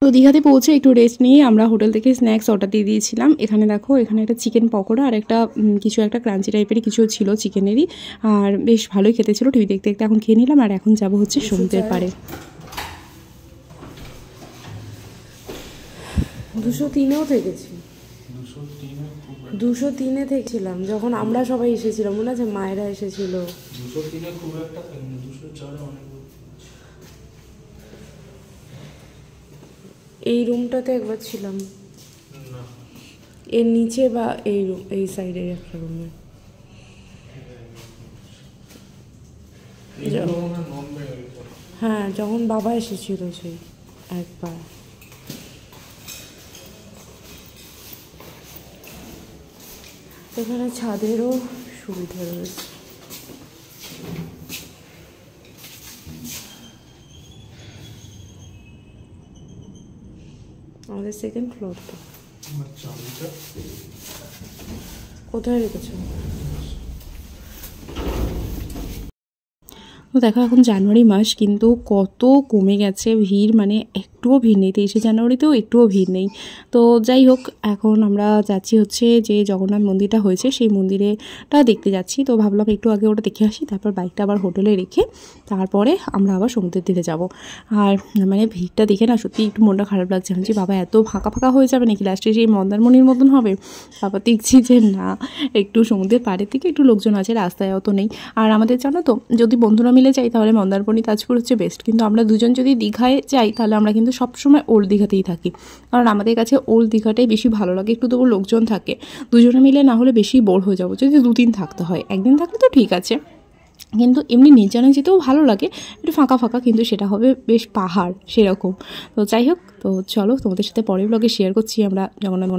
তো দীঘাতে পৌঁছে একটু রেস্ট নিয়ে আমরা হোটেল থেকে স্ন্যাক্স অর্ডার দিয়ে দিয়েছিলাম। এখানে দেখো, এখানে একটা চিকেন পকোড়া আর একটা কিছু একটা ক্রাঞ্চি টাইপেরই কিছু ছিল চিকেনেরই, আর বেশ ভালোই খেতে ছিল। টিভি দেখতে দেখতে এখন খেয়ে নিলাম, আর এখন যাব হচ্ছে সমুদ্রের পাড়ে। 203-এও থেকেছি, 203-এ থেকেছিলাম যখন আমরা সবাই এসেছিলাম, মনে আছে মায়েরা এসেছিল। 203-এ খুব একটা 204-এ অনেক। এই রুমটাতে একবার ছিলাম, এর নিচে বা এই রুম, এই সাইডে একটা রুমে। হ্যাঁ, যখন বাবা এসেছিল সেই একবার। এখানে ছাদেরও সুবিধা রয়েছে। আমাদের সেকেন্ড ফ্লোর। তো কোথায় রেখেছো? তো দেখো, এখন জানুয়ারি মাস, কিন্তু কত কমে গেছে ভিড়, মানে একটুও ভিড় নেই। 23শে জানুয়ারিতেও একটুও ভিড় নেই। তো যাই হোক, এখন আমরা যাচ্ছি হচ্ছে যে জগন্নাথ মন্দিরটা হয়েছে সেই মন্দিরেটা দেখতে যাচ্ছি। তো ভাবলাম একটু আগে ওটা দেখে আসি, তারপর বাইকটা আবার হোটেলে রেখে তারপরে আমরা আবার সমুদ্রের তীরে যাব। আর মানে ভিড়টা দেখে না সত্যি একটু মনটা খারাপ লাগছে। ভাবছি বাবা এত ফাঁকা ফাঁকা হয়ে যাবে নাকি, লাস্টে সেই মন্দারমণির মতন হবে। তারপর দেখছি যে না, একটু সমুদ্রের পাড়ের থেকে একটু লোকজন আছে, রাস্তায় অত নেই। আর আমাদের জানো তো, যদি বন্ধুরা মিলে যাই তাহলে মন্দারমণি তাজপুর হচ্ছে বেস্ট, কিন্তু আমরা দুজন যদি দীঘায় যাই তাহলে আমরা কিন্তু সবসময় ওল্ড দীঘাতেই থাকি, কারণ আমাদের কাছে ওল্ড দীঘাটাই বেশি ভালো লাগে। একটু তবু লোকজন থাকে, দুজনে মিলে না হলে বেশি বোর হয়ে যাবো যদি 2 দিন থাকতে হয়। একদিন থাকলে তো ঠিক আছে, কিন্তু এমনি নির্জনে যেতেও ভালো লাগে, একটু ফাঁকা ফাঁকা, কিন্তু সেটা হবে বেশ পাহাড় সেরকম। তো যাই হোক, তো চলো তোমাদের সাথে পরের ব্লগে শেয়ার করছি আমরা জগন্নাথ